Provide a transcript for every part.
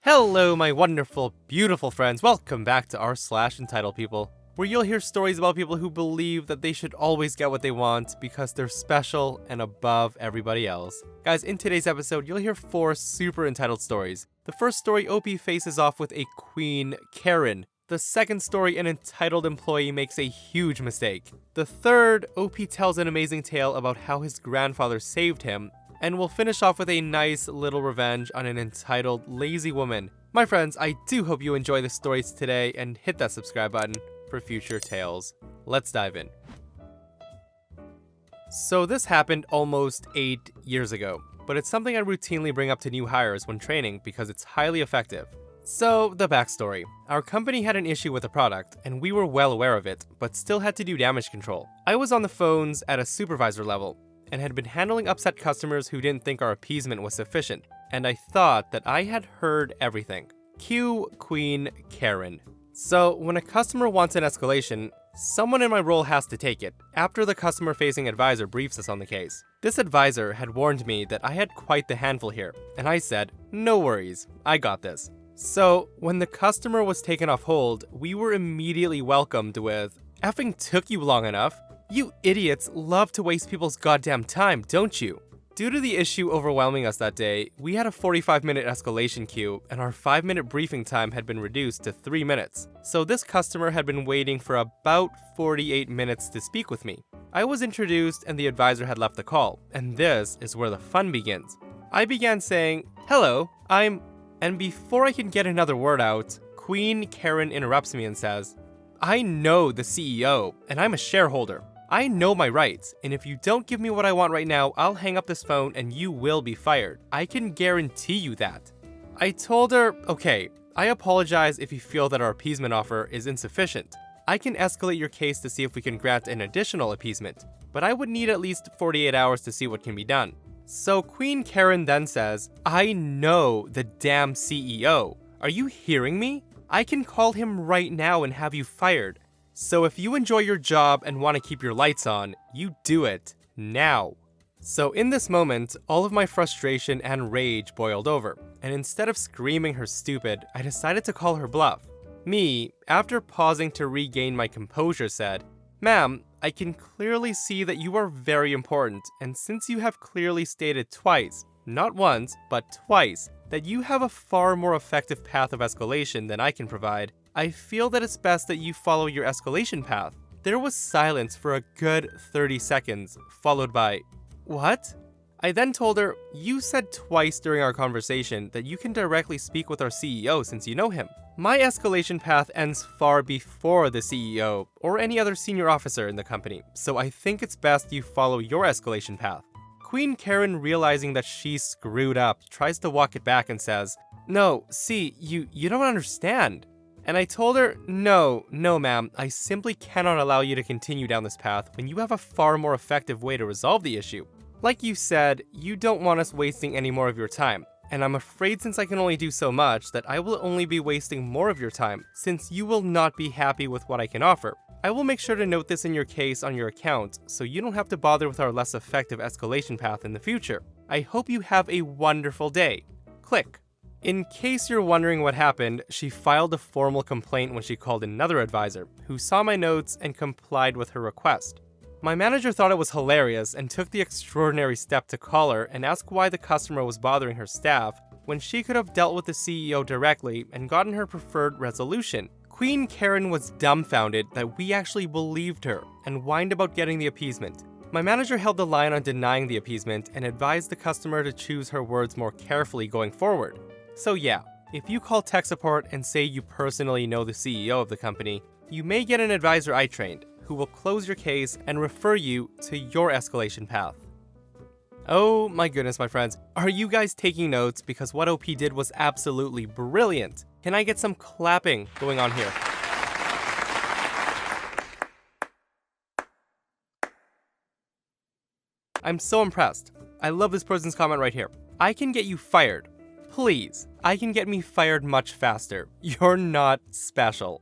Hello, my wonderful, beautiful friends. Welcome back to r/Entitledpeople, where you'll hear stories about people who believe that they should always get what they want because they're special and above everybody else. Guys, in today's episode, you'll hear 4 super entitled stories. The first story, OP faces off with a Queen Karen. The second story, an entitled employee makes a huge mistake. The third, OP tells an amazing tale about how his grandfather saved him. And we'll finish off with a nice little revenge on an entitled lazy woman. My friends, I do hope you enjoy the stories today and hit that subscribe button for future tales. Let's dive in. So this happened almost 8 years ago, but it's something I routinely bring up to new hires when training because it's highly effective. So, the backstory. Our company had an issue with a product, and we were well aware of it, but still had to do damage control. I was on the phones at a supervisor level, and had been handling upset customers who didn't think our appeasement was sufficient, and I thought that I had heard everything. Cue Queen Karen. So, when a customer wants an escalation, someone in my role has to take it, after the customer-facing advisor briefs us on the case. This advisor had warned me that I had quite the handful here, and I said, no worries, I got this. So, when the customer was taken off hold, we were immediately welcomed with, "Effing took you long enough. You idiots love to waste people's goddamn time, don't you?" Due to the issue overwhelming us that day, we had a 45-minute escalation queue, and our 5-minute briefing time had been reduced to 3 minutes. So this customer had been waiting for about 48 minutes to speak with me. I was introduced and the advisor had left the call, and this is where the fun begins. I began saying, "Hello, and before I can get another word out, Queen Karen interrupts me and says, "I know the CEO, and I'm a shareholder. I know my rights, and if you don't give me what I want right now, I'll hang up this phone and you will be fired. I can guarantee you that." I told her, "Okay, I apologize if you feel that our appeasement offer is insufficient. I can escalate your case to see if we can grant an additional appeasement, but I would need at least 48 hours to see what can be done." So Queen Karen then says, "I know the damn CEO. Are you hearing me? I can call him right now and have you fired. So if you enjoy your job and want to keep your lights on, you do it now." So in this moment, all of my frustration and rage boiled over, and instead of screaming her stupid, I decided to call her bluff. Me, after pausing to regain my composure, said, "Ma'am, I can clearly see that you are very important, and since you have clearly stated twice, not once, but twice, that you have a far more effective path of escalation than I can provide, I feel that it's best that you follow your escalation path." There was silence for a good 30 seconds, followed by, "What?" I then told her, "You said twice during our conversation that you can directly speak with our CEO since you know him. My escalation path ends far before the CEO or any other senior officer in the company, so I think it's best you follow your escalation path." Queen Karen, realizing that she's screwed up, tries to walk it back and says, "No, see, you don't understand." And I told her, no, ma'am, I simply cannot allow you to continue down this path when you have a far more effective way to resolve the issue. Like you said, you don't want us wasting any more of your time, and I'm afraid since I can only do so much that I will only be wasting more of your time, since you will not be happy with what I can offer. I will make sure to note this in your case on your account, so you don't have to bother with our less effective escalation path in the future. I hope you have a wonderful day. Click. In case you're wondering what happened, she filed a formal complaint when she called another advisor, who saw my notes and complied with her request. My manager thought it was hilarious and took the extraordinary step to call her and ask why the customer was bothering her staff when she could have dealt with the CEO directly and gotten her preferred resolution. Queen Karen was dumbfounded that we actually believed her and whined about getting the appeasement. My manager held the line on denying the appeasement and advised the customer to choose her words more carefully going forward. So yeah, if you call tech support and say you personally know the CEO of the company, you may get an advisor I trained, who will close your case and refer you to your escalation path. Oh my goodness, my friends. Are you guys taking notes? Because what OP did was absolutely brilliant. Can I get some clapping going on here? I'm so impressed. I love this person's comment right here. "I can get you fired. Please, I can get me fired much faster. You're not special."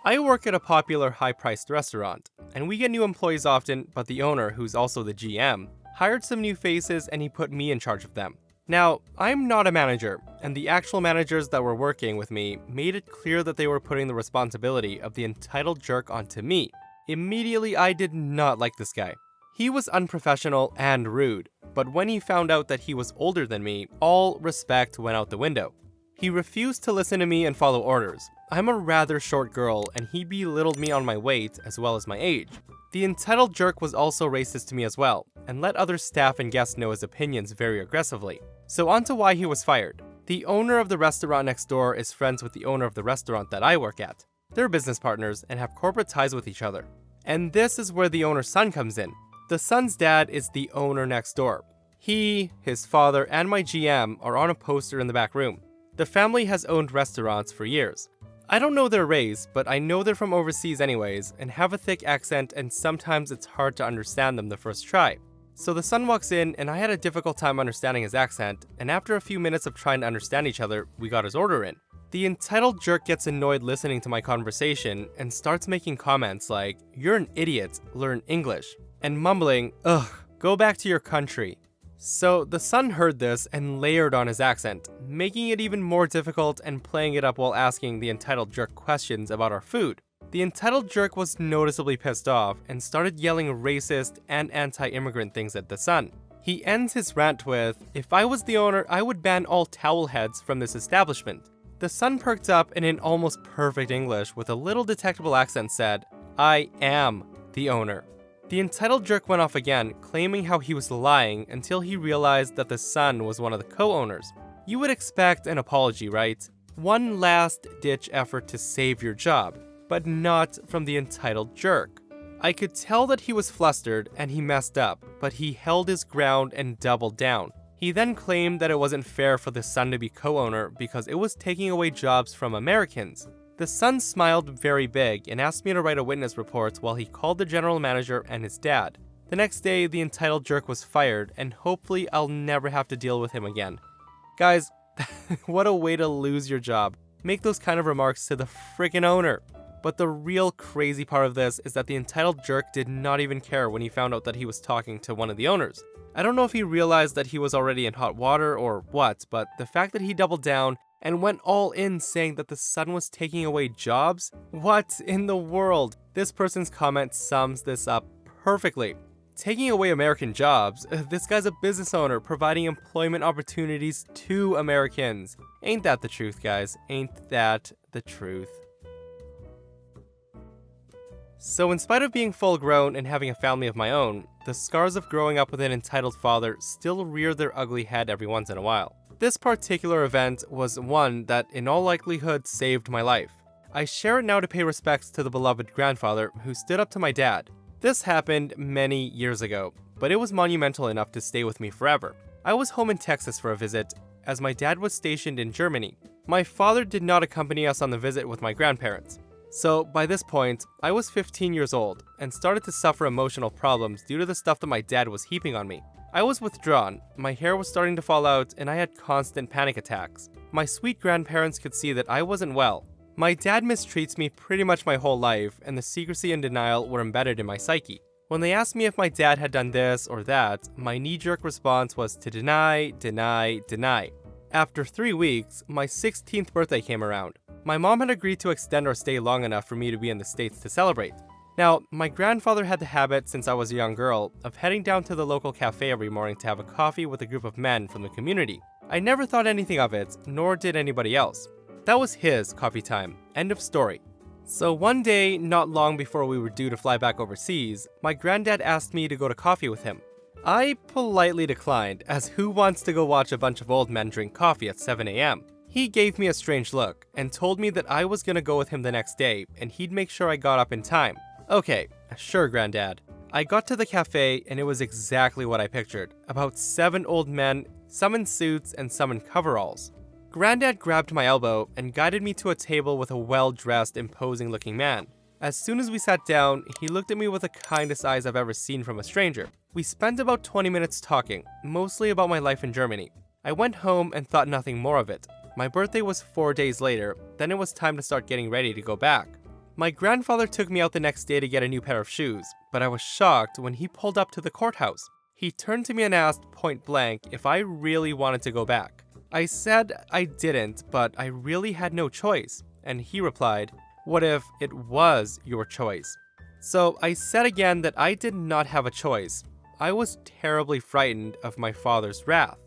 I work at a popular high-priced restaurant, and we get new employees often, but the owner, who's also the GM, hired some new faces and he put me in charge of them. Now, I'm not a manager, and the actual managers that were working with me made it clear that they were putting the responsibility of the entitled jerk onto me. Immediately, I did not like this guy. He was unprofessional and rude, but when he found out that he was older than me, all respect went out the window. He refused to listen to me and follow orders. I'm a rather short girl, and he belittled me on my weight as well as my age. The entitled jerk was also racist to me as well, and let other staff and guests know his opinions very aggressively. So on to why he was fired. The owner of the restaurant next door is friends with the owner of the restaurant that I work at. They're business partners and have corporate ties with each other. And this is where the owner's son comes in. The son's dad is the owner next door. He, his father, and my GM are on a poster in the back room. The family has owned restaurants for years. I don't know their race, but I know they're from overseas anyways, and have a thick accent, and sometimes it's hard to understand them the first try. So the son walks in, and I had a difficult time understanding his accent, and after a few minutes of trying to understand each other, we got his order in. The entitled jerk gets annoyed listening to my conversation, and starts making comments like, "You're an idiot, learn English," and mumbling, "Ugh, go back to your country." So the son heard this and layered on his accent, making it even more difficult and playing it up while asking the entitled jerk questions about our food. The entitled jerk was noticeably pissed off and started yelling racist and anti-immigrant things at the son. He ends his rant with, "If I was the owner, I would ban all towel heads from this establishment." The son perked up and in almost perfect English with a little detectable accent said, "I am the owner." The entitled jerk went off again, claiming how he was lying until he realized that the son was one of the co-owners. You would expect an apology, right? One last-ditch effort to save your job, but not from the entitled jerk. I could tell that he was flustered and he messed up, but he held his ground and doubled down. He then claimed that it wasn't fair for the son to be co-owner because it was taking away jobs from Americans. The son smiled very big and asked me to write a witness report while he called the general manager and his dad. The next day, the entitled jerk was fired, and hopefully I'll never have to deal with him again. Guys, what a way to lose your job. Make those kind of remarks to the freaking owner. But the real crazy part of this is that the entitled jerk did not even care when he found out that he was talking to one of the owners. I don't know if he realized that he was already in hot water or what, but the fact that he doubled down and went all in saying that the son was taking away jobs? What in the world? This person's comment sums this up perfectly. Taking away American jobs? This guy's a business owner providing employment opportunities to Americans. Ain't that the truth, guys? Ain't that the truth? So in spite of being full grown and having a family of my own, the scars of growing up with an entitled father still rear their ugly head every once in a while. This particular event was one that in all likelihood saved my life. I share it now to pay respects to the beloved grandfather who stood up to my dad. This happened many years ago, but it was monumental enough to stay with me forever. I was home in Texas for a visit, as my dad was stationed in Germany. My father did not accompany us on the visit with my grandparents. So by this point, I was 15 years old and started to suffer emotional problems due to the stuff that my dad was heaping on me. I was withdrawn, my hair was starting to fall out, and I had constant panic attacks. My sweet grandparents could see that I wasn't well. My dad mistreats me pretty much my whole life, and the secrecy and denial were embedded in my psyche. When they asked me if my dad had done this or that, my knee-jerk response was to deny, deny, deny. After 3 weeks, my 16th birthday came around. My mom had agreed to extend our stay long enough for me to be in the States to celebrate. Now, my grandfather had the habit since I was a young girl of heading down to the local cafe every morning to have a coffee with a group of men from the community. I never thought anything of it, nor did anybody else. That was his coffee time. End of story. So one day, not long before we were due to fly back overseas, my granddad asked me to go to coffee with him. I politely declined, as who wants to go watch a bunch of old men drink coffee at 7 a.m.? He gave me a strange look and told me that I was gonna go with him the next day and he'd make sure I got up in time. Okay, sure, Granddad. I got to the cafe and it was exactly what I pictured. About 7 old men, some in suits and some in coveralls. Granddad grabbed my elbow and guided me to a table with a well-dressed, imposing-looking man. As soon as we sat down, he looked at me with the kindest eyes I've ever seen from a stranger. We spent about 20 minutes talking, mostly about my life in Germany. I went home and thought nothing more of it. My birthday was 4 days later, then it was time to start getting ready to go back. My grandfather took me out the next day to get a new pair of shoes, but I was shocked when he pulled up to the courthouse. He turned to me and asked point blank if I really wanted to go back. I said I didn't, but I really had no choice. And he replied, "What if it was your choice?" So I said again that I did not have a choice. I was terribly frightened of my father's wrath.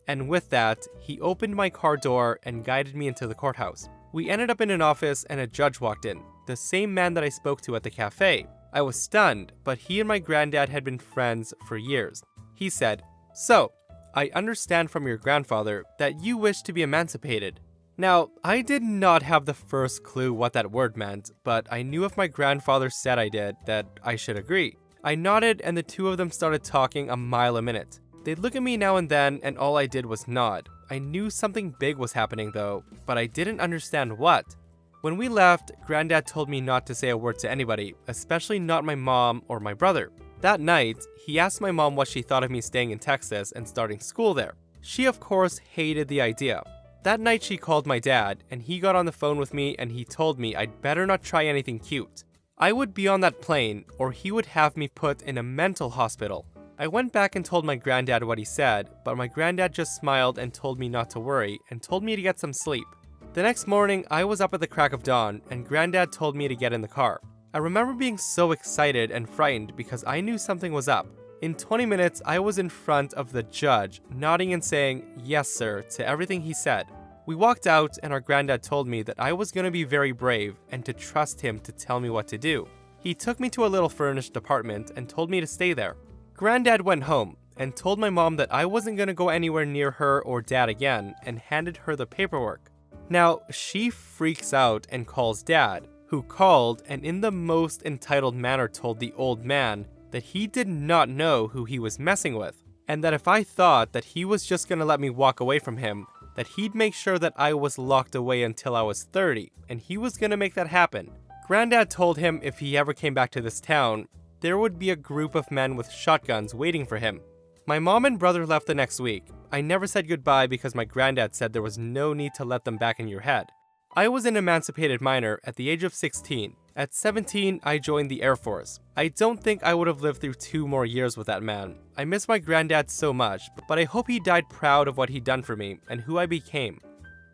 And with that, he opened my car door and guided me into the courthouse. We ended up in an office and a judge walked in, the same man that I spoke to at the cafe. I was stunned, but he and my granddad had been friends for years. He said, "So, I understand from your grandfather that you wish to be emancipated." Now, I did not have the first clue what that word meant, but I knew if my grandfather said I did, that I should agree. I nodded and the two of them started talking a mile a minute. They'd look at me now and then and all I did was nod. I knew something big was happening though, but I didn't understand what. When we left, Granddad told me not to say a word to anybody, especially not my mom or my brother. That night, he asked my mom what she thought of me staying in Texas and starting school there. She of course hated the idea. That night she called my dad, and he got on the phone with me and he told me I'd better not try anything cute. I would be on that plane, or he would have me put in a mental hospital. I went back and told my granddad what he said, but my granddad just smiled and told me not to worry and told me to get some sleep. The next morning, I was up at the crack of dawn, and Granddad told me to get in the car. I remember being so excited and frightened because I knew something was up. In 20 minutes, I was in front of the judge, nodding and saying, "Yes, sir," to everything he said. We walked out, and our granddad told me that I was going to be very brave and to trust him to tell me what to do. He took me to a little furnished apartment and told me to stay there. Granddad went home and told my mom that I wasn't going to go anywhere near her or dad again and handed her the paperwork. Now, she freaks out and calls Dad, who called and in the most entitled manner told the old man that he did not know who he was messing with, and that if I thought that he was just gonna let me walk away from him, that he'd make sure that I was locked away until I was 30, and he was gonna make that happen. Granddad told him if he ever came back to this town, there would be a group of men with shotguns waiting for him. My mom and brother left the next week. I never said goodbye because my granddad said there was no need to let them back in your head. I was an emancipated minor at the age of 16. At 17, I joined the Air Force. I don't think I would have lived through 2 more years with that man. I miss my granddad so much, but I hope he died proud of what he'd done for me and who I became.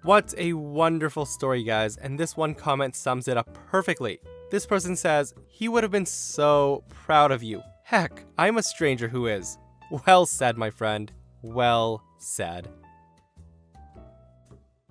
What a wonderful story, guys, and this one comment sums it up perfectly. This person says, "He would have been so proud of you. Heck, I'm a stranger who is." Well said, my friend. Well said.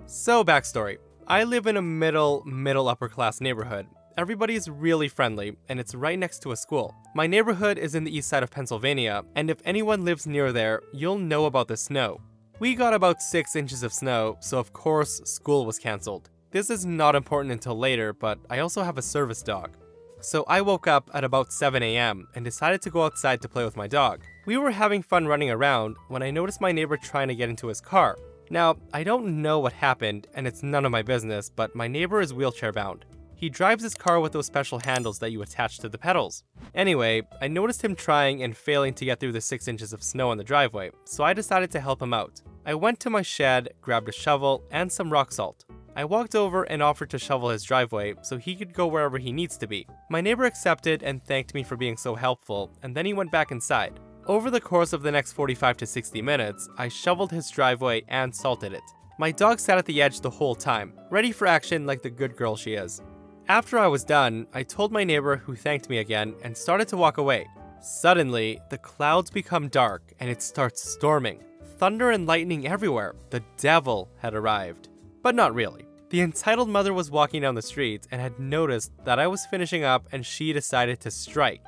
So, backstory. I live in a middle upper class neighborhood. Everybody's really friendly, and it's right next to a school. My neighborhood is in the east side of Pennsylvania, and if anyone lives near there, you'll know about the snow. We got about 6 inches of snow, so of course, school was cancelled. This is not important until later, but I also have a service dog. So I woke up at about 7 a.m. and decided to go outside to play with my dog. We were having fun running around when I noticed my neighbor trying to get into his car. Now, I don't know what happened, and it's none of my business, but my neighbor is wheelchair bound. He drives his car with those special handles that you attach to the pedals. Anyway, I noticed him trying and failing to get through the 6 inches of snow on the driveway, so I decided to help him out. I went to my shed, grabbed a shovel, and some rock salt. I walked over and offered to shovel his driveway so he could go wherever he needs to be. My neighbor accepted and thanked me for being so helpful, and then he went back inside. Over the course of the next 45 to 60 minutes, I shoveled his driveway and salted it. My dog sat at the edge the whole time, ready for action like the good girl she is. After I was done, I told my neighbor, who thanked me again, and started to walk away. Suddenly, the clouds become dark and it starts storming. Thunder and lightning everywhere. The devil had arrived. But not really. The entitled mother was walking down the street and had noticed that I was finishing up and she decided to strike.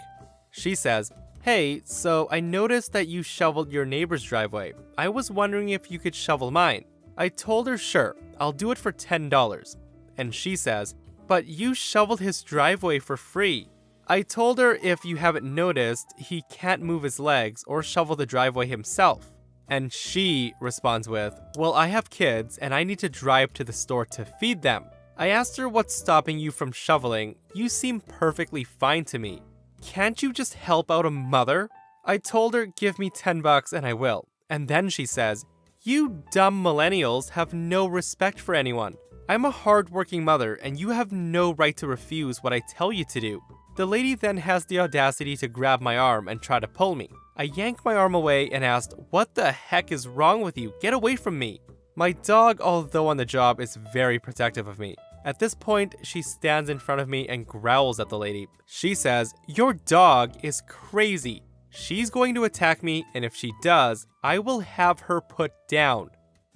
She says, "Hey, so I noticed that you shoveled your neighbor's driveway. I was wondering if you could shovel mine." I told her, "Sure, I'll do it for $10. And she says, "But you shoveled his driveway for free." I told her if you haven't noticed, he can't move his legs or shovel the driveway himself. And she responds with, "Well, I have kids and I need to drive to the store to feed them." I asked her, "What's stopping you from shoveling? You seem perfectly fine to me. Can't you just help out a mother?" I told her, "Give me $10 and I will." And then she says, "You dumb millennials have no respect for anyone. I'm a hard-working mother and you have no right to refuse what I tell you to do." The lady then has the audacity to grab my arm and try to pull me. I yanked my arm away and asked, "What the heck is wrong with you? Get away from me." My dog, although on the job, is very protective of me. At this point, she stands in front of me and growls at the lady. She says, "Your dog is crazy. She's going to attack me, and if she does, I will have her put down."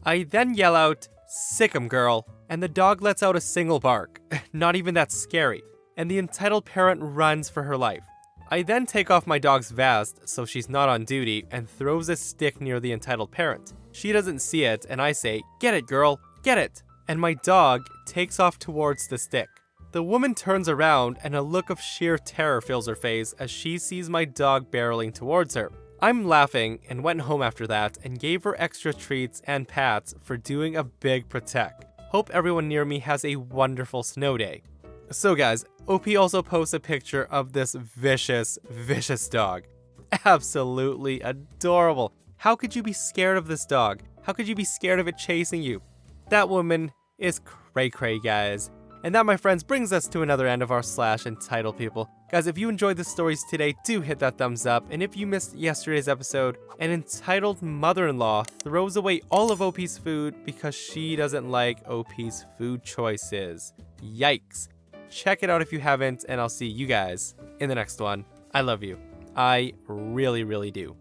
I then yell out, "Sick 'em, girl," and the dog lets out a single bark. Not even that scary. And the entitled parent runs for her life. I then take off my dog's vest so she's not on duty and throws a stick near the entitled parent. She doesn't see it, and I say, "Get it, girl, get it." And my dog takes off towards the stick. The woman turns around and a look of sheer terror fills her face as she sees my dog barreling towards her. I'm laughing and went home after that and gave her extra treats and pats for doing a big protect. Hope everyone near me has a wonderful snow day. So guys, OP also posts a picture of this vicious dog. Absolutely adorable. How could you be scared of this dog? How could you be scared of it chasing you? That woman is cray-cray, guys. And that, my friends, brings us to another end of our /entitled people. Guys, if you enjoyed the stories today, do hit that thumbs up. And if you missed yesterday's episode, an entitled mother-in-law throws away all of OP's food because she doesn't like OP's food choices. Yikes. Check it out if you haven't, and I'll see you guys in the next one. I love you. I really, really do.